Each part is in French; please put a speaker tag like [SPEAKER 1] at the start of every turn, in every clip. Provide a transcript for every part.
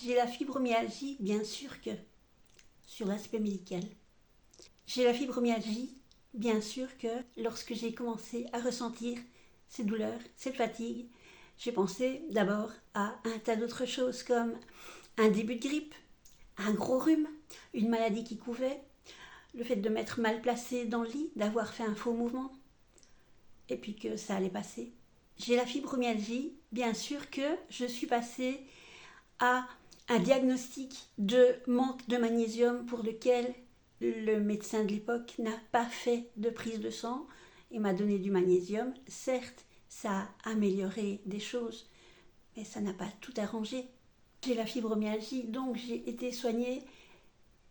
[SPEAKER 1] J'ai la fibromyalgie, bien sûr que sur l'aspect médical. J'ai la fibromyalgie, bien sûr que lorsque j'ai commencé à ressentir ces douleurs, cette fatigue, j'ai pensé d'abord à un tas d'autres choses comme un début de grippe, un gros rhume, une maladie qui couvait, le fait de m'être mal placée dans le lit, d'avoir fait un faux mouvement, et puis que ça allait passer. J'ai la fibromyalgie, bien sûr que je suis passée à un diagnostic de manque de magnésium pour lequel le médecin de l'époque n'a pas fait de prise de sang et m'a donné du magnésium. Certes, ça a amélioré des choses, mais ça n'a pas tout arrangé. J'ai la fibromyalgie, donc j'ai été soignée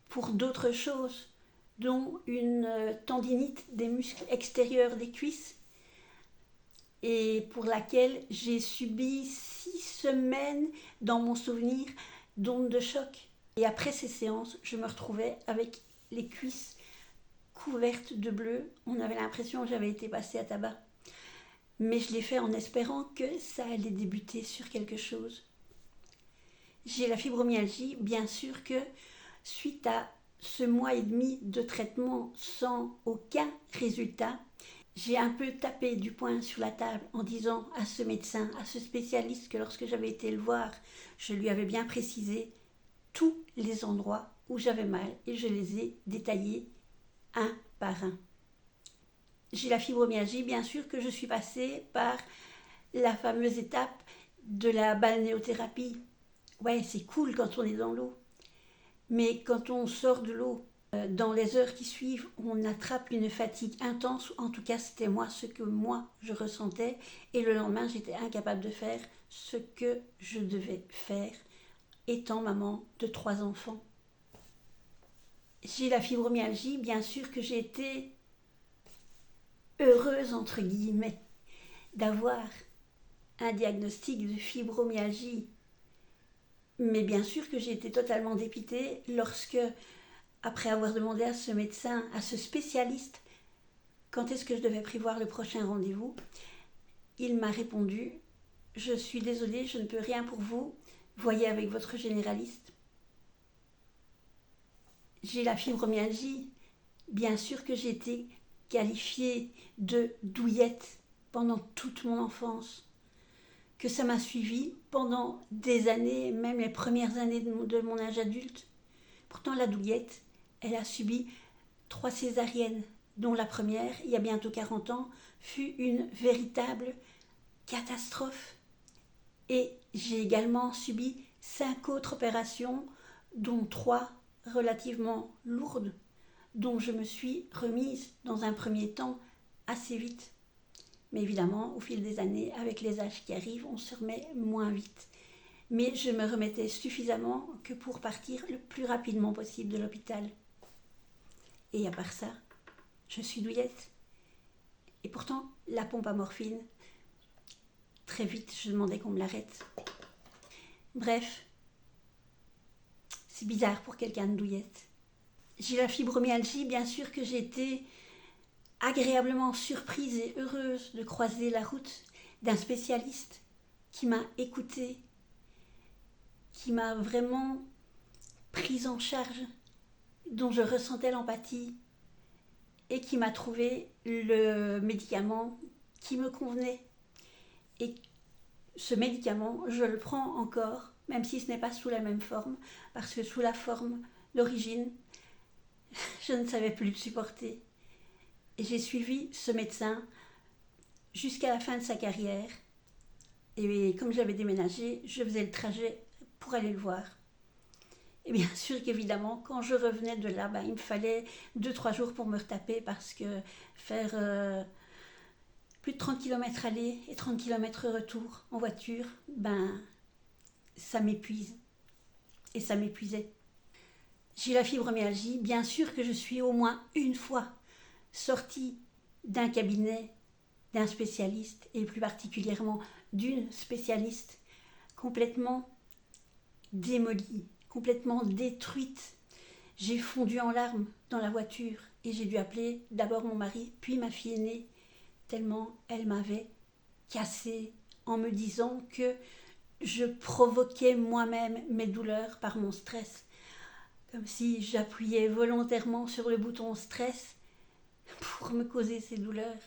[SPEAKER 1] pour d'autres choses, dont une tendinite des muscles extérieurs des cuisses, et pour laquelle j'ai subi 6 semaines, dans mon souvenir, d'ondes de choc. Et après ces séances, je me retrouvais avec les cuisses couvertes de bleu. On avait l'impression que j'avais été passée à tabac. Mais je l'ai fait en espérant que ça allait débuter sur quelque chose. J'ai la fibromyalgie, bien sûr que suite à ce mois et demi de traitement sans aucun résultat, j'ai un peu tapé du poing sur la table en disant à ce médecin, à ce spécialiste, que lorsque j'avais été le voir, je lui avais bien précisé tous les endroits où j'avais mal et je les ai détaillés un par un. J'ai la fibromyalgie, bien sûr que je suis passée par la fameuse étape de la balnéothérapie. Ouais, c'est cool quand on est dans l'eau, mais quand on sort de l'eau, dans les heures qui suivent, on attrape une fatigue intense. En tout cas, c'était moi ce que moi je ressentais. Et le lendemain, j'étais incapable de faire ce que je devais faire, étant maman de 3 enfants. J'ai la fibromyalgie, bien sûr que j'ai été heureuse, entre guillemets, d'avoir un diagnostic de fibromyalgie. Mais bien sûr que j'ai été totalement dépitée lorsque, après avoir demandé à ce médecin, à ce spécialiste, quand est-ce que je devais prévoir le prochain rendez-vous, il m'a répondu « Je suis désolée, je ne peux rien pour vous, voyez avec votre généraliste ». J'ai la fibromyalgie, bien sûr que j'ai été qualifiée de douillette pendant toute mon enfance, que ça m'a suivie pendant des années, même les premières années de mon âge adulte. Pourtant la douillette, elle a subi 3 césariennes, dont la première, il y a bientôt 40 ans, fut une véritable catastrophe. Et j'ai également subi 5 autres opérations, dont 3 relativement lourdes, dont je me suis remise dans un premier temps assez vite. Mais évidemment, au fil des années, avec les âges qui arrivent, on se remet moins vite. Mais je me remettais suffisamment que pour partir le plus rapidement possible de l'hôpital. Et à part ça, je suis douillette. Et pourtant, la pompe à morphine, très vite, je demandais qu'on me l'arrête. Bref, c'est bizarre pour quelqu'un de douillette. J'ai la fibromyalgie, bien sûr que j'ai été agréablement surprise et heureuse de croiser la route d'un spécialiste qui m'a écoutée, qui m'a vraiment prise en charge, dont je ressentais l'empathie et qui m'a trouvé le médicament qui me convenait. Et ce médicament, je le prends encore, même si ce n'est pas sous la même forme, parce que sous la forme d'origine, je ne savais plus le supporter. Et j'ai suivi ce médecin jusqu'à la fin de sa carrière. Et comme j'avais déménagé, je faisais le trajet pour aller le voir. Et bien sûr qu'évidemment, quand je revenais de là, il me fallait 2-3 jours pour me retaper parce que faire plus de 30 km aller et 30 km retour en voiture, ça m'épuise. Et ça m'épuisait. J'ai la fibromyalgie, bien sûr que je suis au moins une fois sortie d'un cabinet d'un spécialiste, et plus particulièrement d'une spécialiste, complètement démolie, complètement détruite. J'ai fondu en larmes dans la voiture et j'ai dû appeler d'abord mon mari, puis ma fille aînée, tellement elle m'avait cassée en me disant que je provoquais moi-même mes douleurs par mon stress. Comme si j'appuyais volontairement sur le bouton stress pour me causer ces douleurs.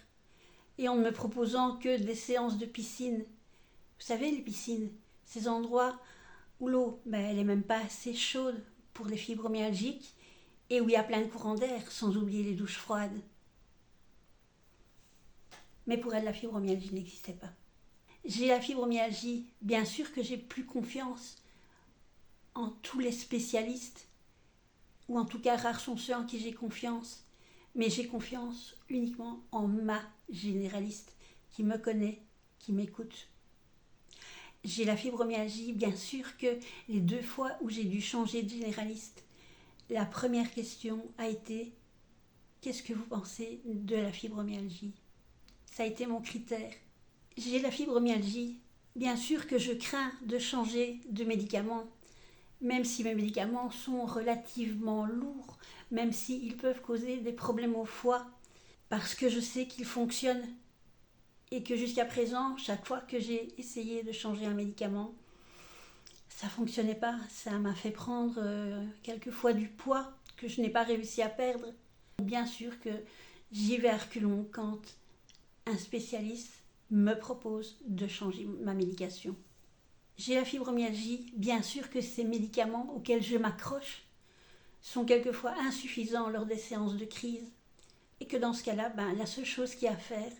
[SPEAKER 1] Et en ne me proposant que des séances de piscine. Vous savez, les piscines, ces endroits où l'eau, elle n'est même pas assez chaude pour les fibromyalgiques et où il y a plein de courants d'air, sans oublier les douches froides. Mais pour elle, la fibromyalgie n'existait pas. J'ai la fibromyalgie, bien sûr que j'ai plus confiance en tous les spécialistes, ou en tout cas rares sont ceux en qui j'ai confiance, mais j'ai confiance uniquement en ma généraliste qui me connaît, qui m'écoute. J'ai la fibromyalgie, bien sûr que les 2 fois où j'ai dû changer de généraliste, la première question a été « Qu'est-ce que vous pensez de la fibromyalgie ?» Ça a été mon critère. J'ai la fibromyalgie, bien sûr que je crains de changer de médicament, même si mes médicaments sont relativement lourds, même s'ils peuvent causer des problèmes au foie, parce que je sais qu'ils fonctionnent et que jusqu'à présent, chaque fois que j'ai essayé de changer un médicament, ça ne fonctionnait pas. Ça m'a fait prendre quelquefois du poids que je n'ai pas réussi à perdre. Bien sûr que j'y vais à reculons quand un spécialiste me propose de changer ma médication. J'ai la fibromyalgie, bien sûr que ces médicaments auxquels je m'accroche sont quelquefois insuffisants lors des séances de crise et que dans ce cas-là, la seule chose qu'il y a à faire,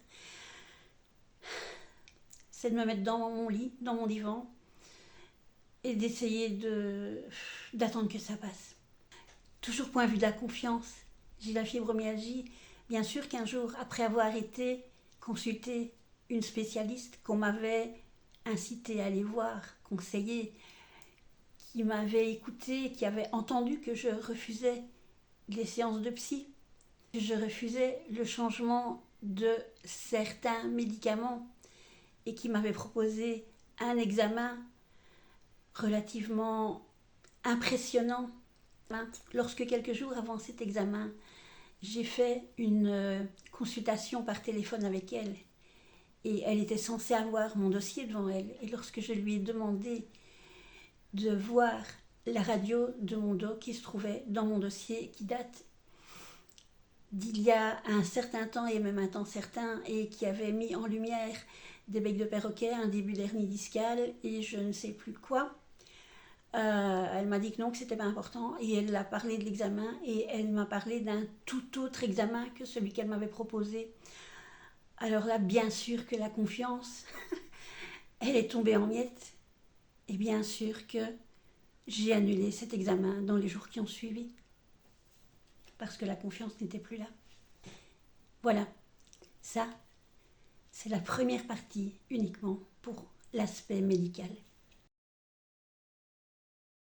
[SPEAKER 1] c'est de me mettre dans mon lit, dans mon divan et d'essayer d'attendre que ça passe. Toujours point de vue de la confiance, j'ai la fibromyalgie, bien sûr qu'un jour, après avoir été consulter une spécialiste qu'on m'avait incité à aller voir, conseillé, qui m'avait écouté, qui avait entendu que je refusais les séances de psy, que je refusais le changement de certains médicaments et qui m'avait proposé un examen relativement impressionnant. Lorsque quelques jours avant cet examen, j'ai fait une consultation par téléphone avec elle et elle était censée avoir mon dossier devant elle. Et lorsque je lui ai demandé de voir la radio de mon dos qui se trouvait dans mon dossier, qui date d'il y a un certain temps et même un temps certain et qui avait mis en lumière des becs de perroquet, un début d'hernie discale et je ne sais plus quoi. Elle m'a dit que non, que c'était pas important et elle a parlé de l'examen et elle m'a parlé d'un tout autre examen que celui qu'elle m'avait proposé. Alors là, bien sûr que la confiance, elle est tombée en miettes et bien sûr que j'ai annulé cet examen dans les jours qui ont suivi parce que la confiance n'était plus là. Voilà, ça, c'est la première partie uniquement pour l'aspect médical.